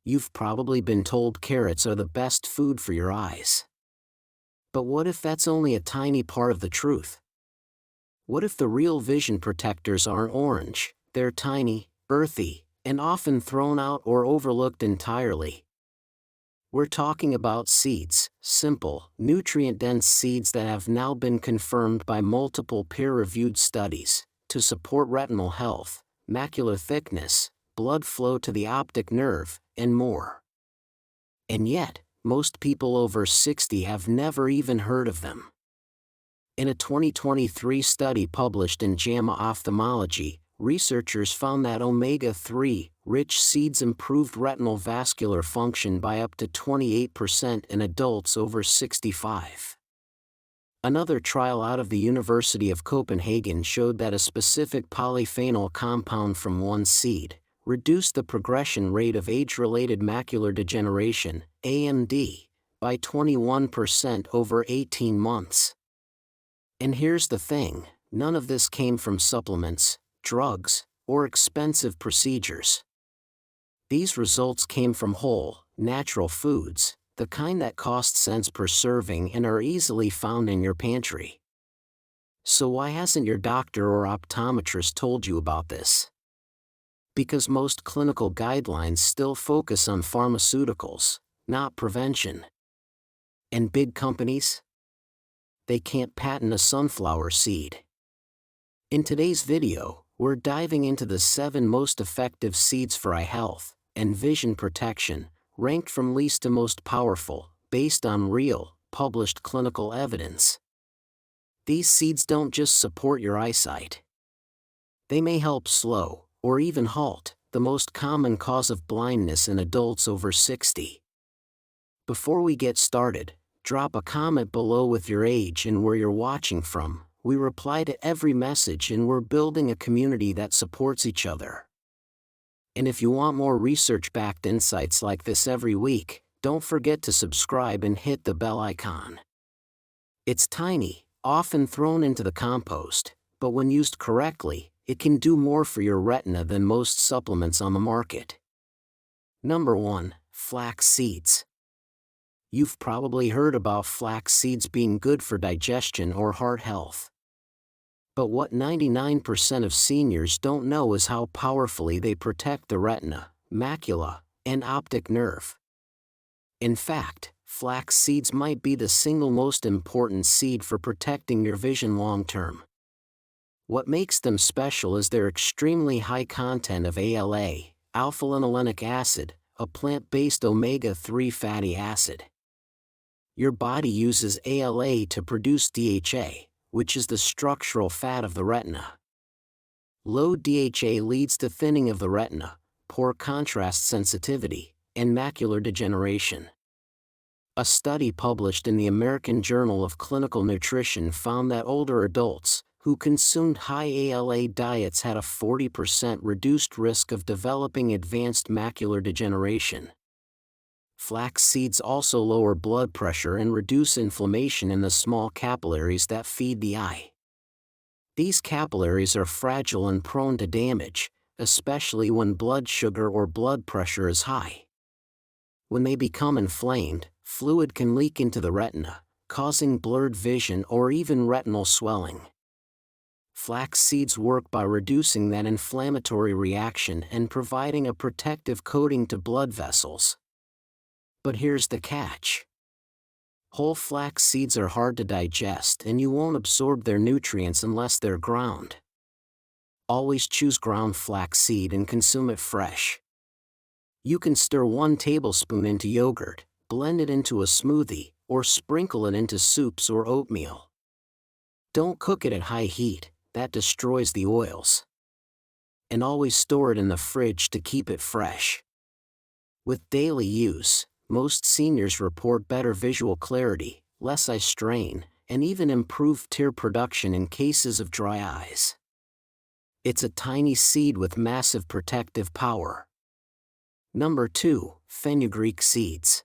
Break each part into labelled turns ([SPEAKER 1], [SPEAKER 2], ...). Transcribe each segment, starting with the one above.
[SPEAKER 1] You've probably been told carrots are the best food for your eyes. But what if that's only a tiny part of the truth? What if the real vision protectors aren't orange, they're tiny, earthy, and often thrown out or overlooked entirely? We're talking about seeds, simple, nutrient-dense seeds that have now been confirmed by multiple peer-reviewed studies to support retinal health, macular thickness, blood flow to the optic nerve, and more. And yet, most people over 60 have never even heard of them. In a 2023 study published in JAMA Ophthalmology, researchers found that omega-3 rich seeds improved retinal vascular function by up to 28% in adults over 65. Another trial out of the University of Copenhagen showed that a specific polyphenol compound from one seed reduced the progression rate of age-related macular degeneration, AMD, by 21% over 18 months. And here's the thing, none of this came from supplements, drugs, or expensive procedures. These results came from whole, natural foods, the kind that cost cents per serving and are easily found in your pantry. So why hasn't your doctor or optometrist told you about this? Because most clinical guidelines still focus on pharmaceuticals, not prevention. And big companies? They can't patent a sunflower seed. In today's video, we're diving into the 7 most effective seeds for eye health and vision protection, ranked from least to most powerful, based on real, published clinical evidence. These seeds don't just support your eyesight. They may help slow, or even halt, the most common cause of blindness in adults over 60. Before we get started, drop a comment below with your age and where you're watching from. We reply to every message and we're building a community that supports each other. And if you want more research-backed insights like this every week, don't forget to subscribe and hit the bell icon. It's tiny, often thrown into the compost, but when used correctly, it can do more for your retina than most supplements on the market. Number 1. Flax Seeds. You've probably heard about flax seeds being good for digestion or heart health. But what 99% of seniors don't know is how powerfully they protect the retina, macula, and optic nerve. In fact, flax seeds might be the single most important seed for protecting your vision long-term. What makes them special is their extremely high content of ALA, alpha-linolenic acid, a plant-based omega-3 fatty acid. Your body uses ALA to produce DHA, which is the structural fat of the retina. Low DHA leads to thinning of the retina, poor contrast sensitivity, and macular degeneration. A study published in the American Journal of Clinical Nutrition found that older adults who consumed high ALA diets had a 40% reduced risk of developing advanced macular degeneration. Flax seeds also lower blood pressure and reduce inflammation in the small capillaries that feed the eye. These capillaries are fragile and prone to damage, especially when blood sugar or blood pressure is high. When they become inflamed, fluid can leak into the retina, causing blurred vision or even retinal swelling. Flax seeds work by reducing that inflammatory reaction and providing a protective coating to blood vessels. But here's the catch. Whole flax seeds are hard to digest and you won't absorb their nutrients unless they're ground. Always choose ground flax seed and consume it fresh. You can stir 1 tablespoon into yogurt, blend it into a smoothie, or sprinkle it into soups or oatmeal. Don't cook it at high heat, that destroys the oils. And always store it in the fridge to keep it fresh. With daily use, most seniors report better visual clarity, less eye strain, and even improved tear production in cases of dry eyes. It's a tiny seed with massive protective power. Number 2. Fenugreek Seeds.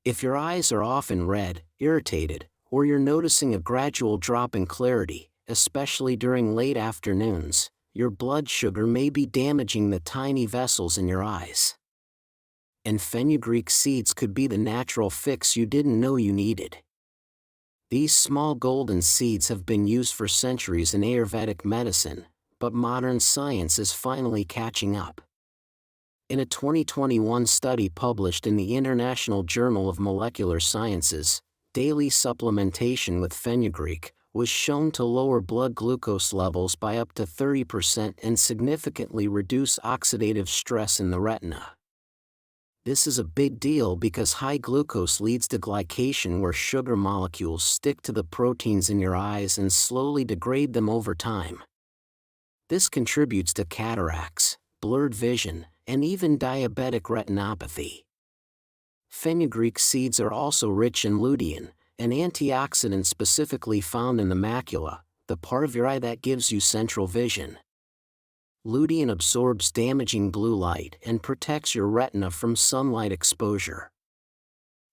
[SPEAKER 1] If your eyes are often red, irritated, or you're noticing a gradual drop in clarity, especially during late afternoons, your blood sugar may be damaging the tiny vessels in your eyes. and fenugreek seeds could be the natural fix you didn't know you needed. These small golden seeds have been used for centuries in Ayurvedic medicine, but modern science is finally catching up. In a 2021 study published in the International Journal of Molecular Sciences, daily supplementation with fenugreek was shown to lower blood glucose levels by up to 30% and significantly reduce oxidative stress in the retina. This is a big deal because high glucose leads to glycation, where sugar molecules stick to the proteins in your eyes and slowly degrade them over time. This contributes to cataracts, blurred vision, and even diabetic retinopathy. Fenugreek seeds are also rich in lutein, an antioxidant specifically found in the macula, the part of your eye that gives you central vision. Lutein absorbs damaging blue light and protects your retina from sunlight exposure.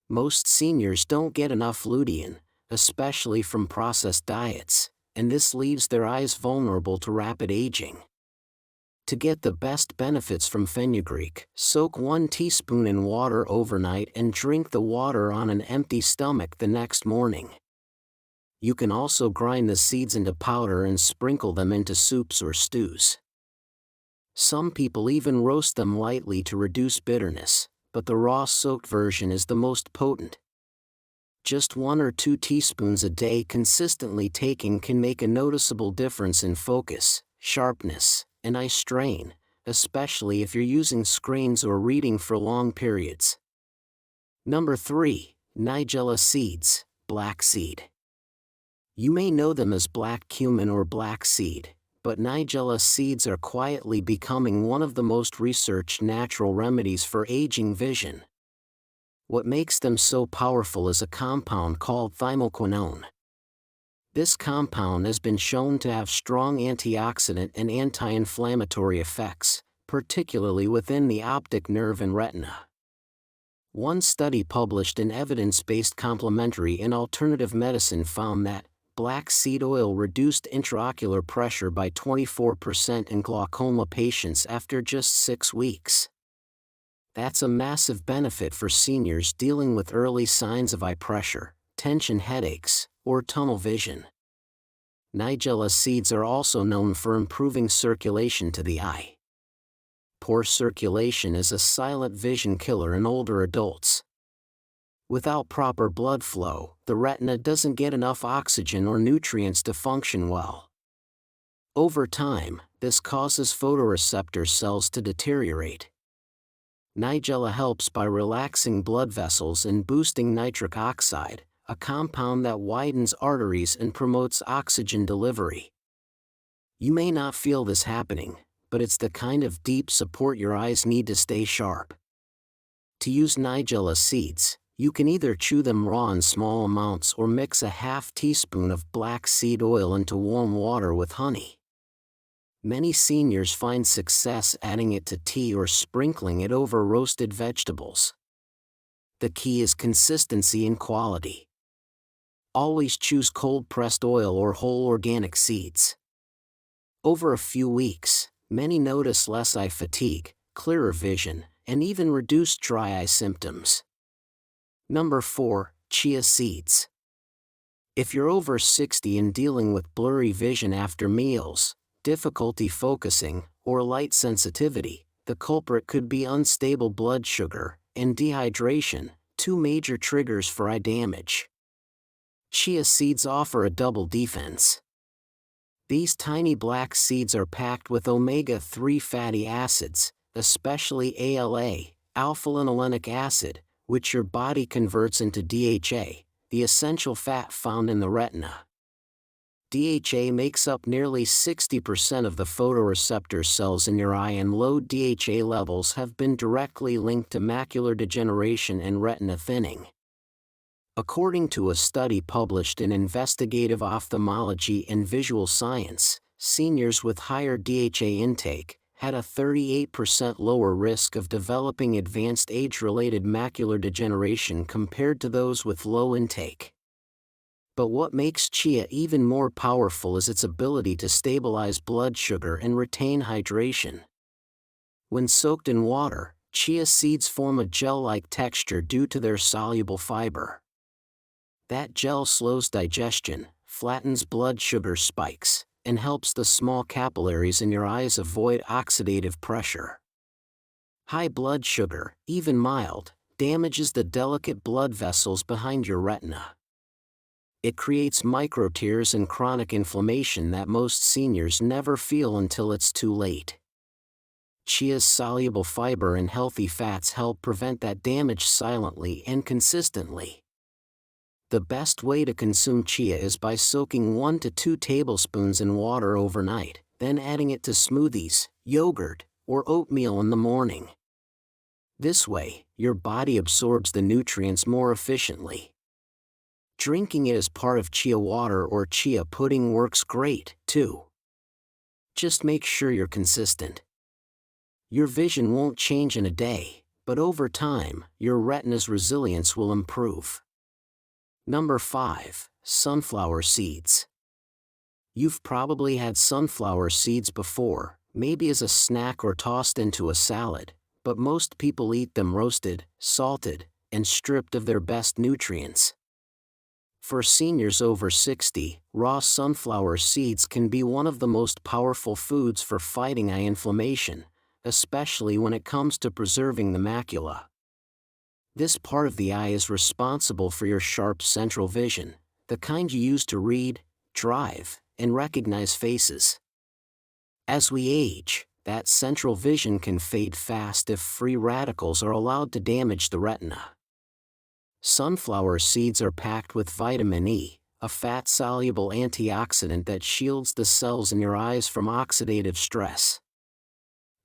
[SPEAKER 1] Most seniors don't get enough lutein, especially from processed diets, and this leaves their eyes vulnerable to rapid aging. To get the best benefits from fenugreek, soak 1 teaspoon in water overnight and drink the water on an empty stomach the next morning. You can also grind the seeds into powder and sprinkle them into soups or stews. Some people even roast them lightly to reduce bitterness, but the raw soaked version is the most potent. Just 1 or 2 teaspoons a day consistently taken can make a noticeable difference in focus, sharpness, and eye strain, especially if you're using screens or reading for long periods. Number 3. Nigella Seeds, black seed. You may know them as black cumin or black seed, but Nigella seeds are quietly becoming one of the most researched natural remedies for aging vision. What makes them so powerful is a compound called thymoquinone. This compound has been shown to have strong antioxidant and anti-inflammatory effects, particularly within the optic nerve and retina. One study published in Evidence-Based Complementary and Alternative Medicine found that black seed oil reduced intraocular pressure by 24% in glaucoma patients after just 6 weeks. That's a massive benefit for seniors dealing with early signs of eye pressure, tension headaches, or tunnel vision. Nigella seeds are also known for improving circulation to the eye. Poor circulation is a silent vision killer in older adults. Without proper blood flow, the retina doesn't get enough oxygen or nutrients to function well. Over time, this causes photoreceptor cells to deteriorate. Nigella helps by relaxing blood vessels and boosting nitric oxide, a compound that widens arteries and promotes oxygen delivery. You may not feel this happening, but it's the kind of deep support your eyes need to stay sharp. To use Nigella seeds, you can either chew them raw in small amounts or mix a half teaspoon of black seed oil into warm water with honey. Many seniors find success adding it to tea or sprinkling it over roasted vegetables. The key is consistency and quality. Always choose cold-pressed oil or whole organic seeds. Over a few weeks, many notice less eye fatigue, clearer vision, and even reduced dry eye symptoms. Number 4. Chia Seeds. If you're over 60 and dealing with blurry vision after meals, difficulty focusing, or light sensitivity, the culprit could be unstable blood sugar and dehydration, 2 major triggers for eye damage. Chia seeds offer a double defense. These tiny black seeds are packed with omega-3 fatty acids, especially ALA, alpha-linolenic acid, which your body converts into DHA, the essential fat found in the retina. DHA makes up nearly 60% of the photoreceptor cells in your eye, and low DHA levels have been directly linked to macular degeneration and retina thinning. According to a study published in Investigative Ophthalmology and Visual Science, seniors with higher DHA intake had a 38% lower risk of developing advanced age-related macular degeneration compared to those with low intake. But what makes chia even more powerful is its ability to stabilize blood sugar and retain hydration. When soaked in water, Chia seeds form a gel-like texture due to their soluble fiber. That gel slows digestion, flattens blood sugar spikes, and helps the small capillaries in your eyes avoid oxidative pressure. High blood sugar, even mild, damages the delicate blood vessels behind your retina. It creates microtears and chronic inflammation that most seniors never feel until it's too late. Chia's soluble fiber and healthy fats help prevent that damage silently and consistently. The best way to consume chia is by soaking 1 to 2 tablespoons in water overnight, then adding it to smoothies, yogurt, or oatmeal in the morning. This way, your body absorbs the nutrients more efficiently. Drinking it as part of chia water or chia pudding works great, too. Just make sure you're consistent. Your vision won't change in a day, but over time, your retina's resilience will improve. Number 5. Sunflower seeds. You've probably had sunflower seeds before, maybe as a snack or tossed into a salad, but most people eat them roasted, salted, and stripped of their best nutrients. For seniors over 60, raw sunflower seeds can be one of the most powerful foods for fighting eye inflammation, especially when it comes to preserving the macula. This part of the eye is responsible for your sharp central vision, the kind you use to read, drive, and recognize faces. As we age, that central vision can fade fast if free radicals are allowed to damage the retina. Sunflower seeds are packed with vitamin E, a fat-soluble antioxidant that shields the cells in your eyes from oxidative stress.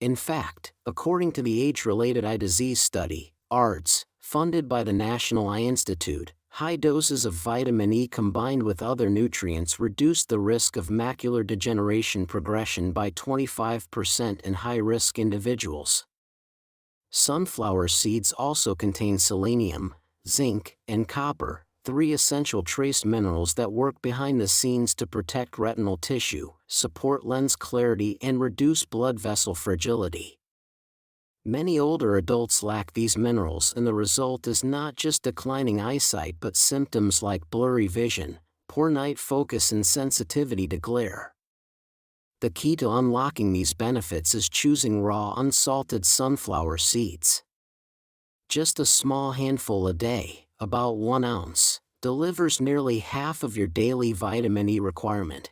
[SPEAKER 1] In fact, according to the Age-Related Eye Disease Study, ARDS, funded by the National Eye Institute, high doses of vitamin E combined with other nutrients reduce the risk of macular degeneration progression by 25% in high-risk individuals. Sunflower seeds also contain selenium, zinc, and copper, 3 essential trace minerals that work behind the scenes to protect retinal tissue, support lens clarity, and reduce blood vessel fragility. Many older adults lack these minerals, and the result is not just declining eyesight but symptoms like blurry vision, poor night focus, and sensitivity to glare. The key to unlocking these benefits is choosing raw, unsalted sunflower seeds. Just a small handful a day, about 1 ounce, delivers nearly half of your daily vitamin E requirement.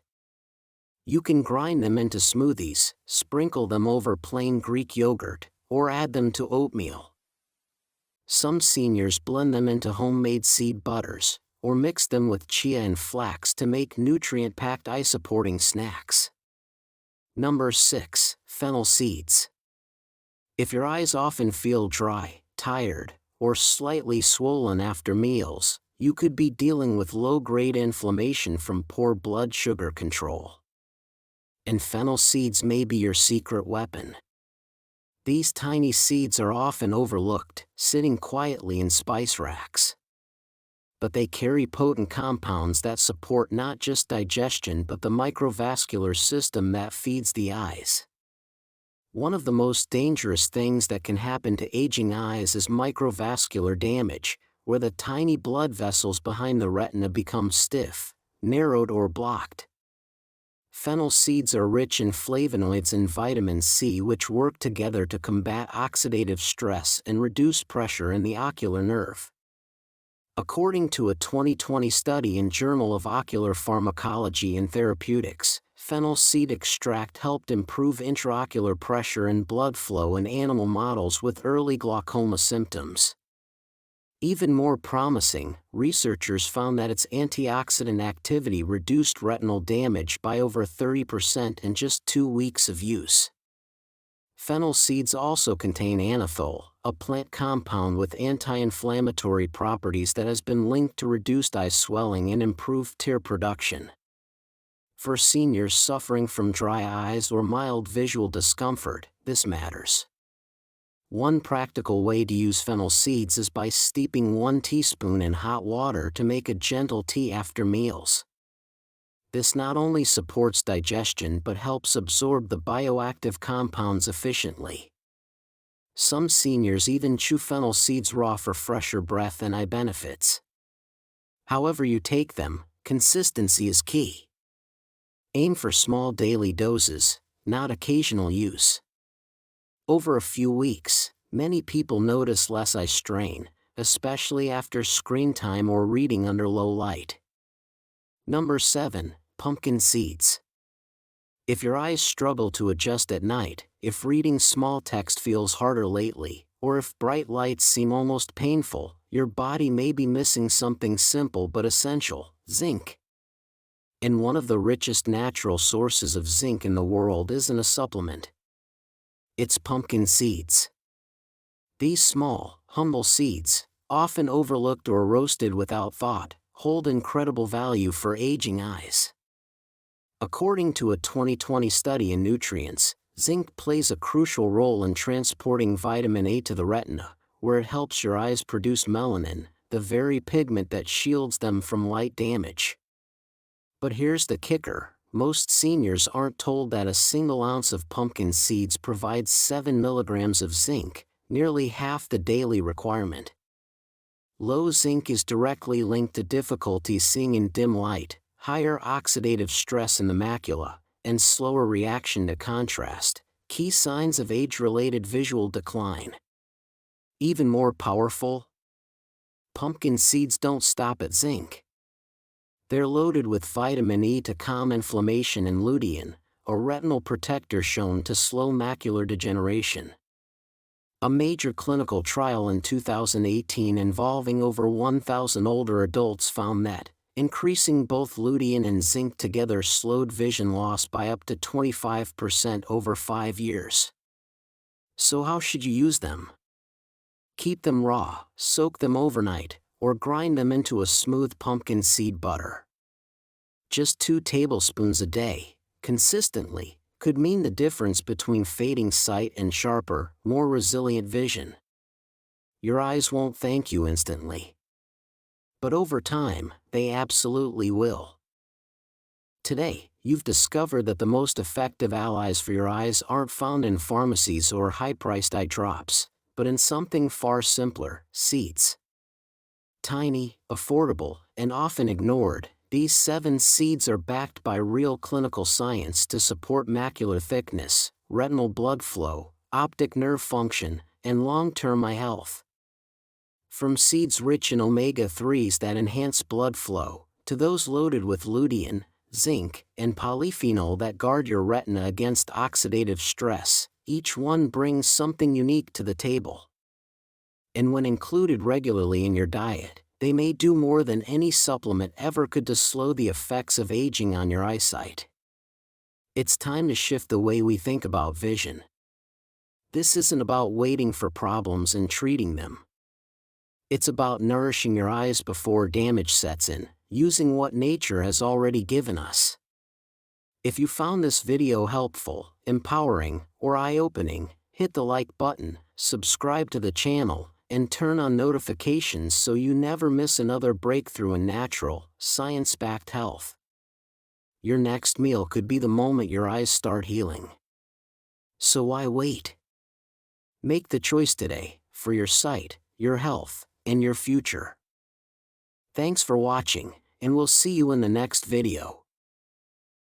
[SPEAKER 1] You can grind them into smoothies, sprinkle them over plain Greek yogurt, or add them to oatmeal. Some seniors blend them into homemade seed butters, or mix them with chia and flax to make nutrient-packed eye-supporting snacks. Number 6. Fennel Seeds. If your eyes often feel dry, tired, or slightly swollen after meals, you could be dealing with low-grade inflammation from poor blood sugar control. And fennel seeds may be your secret weapon. These tiny seeds are often overlooked, sitting quietly in spice racks. But they carry potent compounds that support not just digestion but the microvascular system that feeds the eyes. One of the most dangerous things that can happen to aging eyes is microvascular damage, where the tiny blood vessels behind the retina become stiff, narrowed, or blocked. Fennel seeds are rich in flavonoids and vitamin C, which work together to combat oxidative stress and reduce pressure in the ocular nerve. According to a 2020 study in Journal of Ocular Pharmacology and Therapeutics, fennel seed extract helped improve intraocular pressure and blood flow in animal models with early glaucoma symptoms. Even more promising, researchers found that its antioxidant activity reduced retinal damage by over 30% in just 2 weeks of use. Fennel seeds also contain anethole, a plant compound with anti-inflammatory properties that has been linked to reduced eye swelling and improved tear production. For seniors suffering from dry eyes or mild visual discomfort, this matters. One practical way to use fennel seeds is by steeping 1 teaspoon in hot water to make a gentle tea after meals. This not only supports digestion but helps absorb the bioactive compounds efficiently. Some seniors even chew fennel seeds raw for fresher breath and eye benefits. However you take them, consistency is key. Aim for small daily doses, not occasional use. Over a few weeks, many people notice less eye strain, especially after screen time or reading under low light. Number 7. Pumpkin Seeds. If your eyes struggle to adjust at night, if reading small text feels harder lately, or if bright lights seem almost painful, your body may be missing something simple but essential: zinc. And one of the richest natural sources of zinc in the world isn't a supplement. It's pumpkin seeds. These small, humble seeds, often overlooked or roasted without thought, hold incredible value for aging eyes. According to a 2020 study in Nutrients, zinc plays a crucial role in transporting vitamin A to the retina, where it helps your eyes produce melanin, the very pigment that shields them from light damage. But here's the kicker: most seniors aren't told that a single ounce of pumpkin seeds provides 7 milligrams of zinc, nearly half the daily requirement. Low zinc is directly linked to difficulty seeing in dim light, higher oxidative stress in the macula, and slower reaction to contrast, key signs of age-related visual decline. Even more powerful, pumpkin seeds don't stop at zinc. They're loaded with vitamin E to calm inflammation and lutein, a retinal protector shown to slow macular degeneration. A major clinical trial in 2018 involving over 1,000 older adults found that increasing both lutein and zinc together slowed vision loss by up to 25% over 5 years. So how should you use them? Keep them raw, soak them overnight, or grind them into a smooth pumpkin seed butter. Just 2 tablespoons a day, consistently, could mean the difference between fading sight and sharper, more resilient vision. Your eyes won't thank you instantly, but over time, they absolutely will. Today, you've discovered that the most effective allies for your eyes aren't found in pharmacies or high-priced eye drops, but in something far simpler: seeds. Tiny, affordable, and often ignored, these 7 seeds are backed by real clinical science to support macular thickness, retinal blood flow, optic nerve function, and long-term eye health. From seeds rich in omega-3s that enhance blood flow, to those loaded with lutein, zinc, and polyphenol that guard your retina against oxidative stress, each one brings something unique to the table. And when included regularly in your diet, they may do more than any supplement ever could to slow the effects of aging on your eyesight. It's time to shift the way we think about vision. This isn't about waiting for problems and treating them. It's about nourishing your eyes before damage sets in, using what nature has already given us. If you found this video helpful, empowering, or eye-opening, hit the like button, subscribe to the channel, and turn on notifications so you never miss another breakthrough in natural, science-backed health. Your next meal could be the moment your eyes start healing. So why wait? Make the choice today, for your sight, your health, and your future. Thanks for watching, and we'll see you in the next video.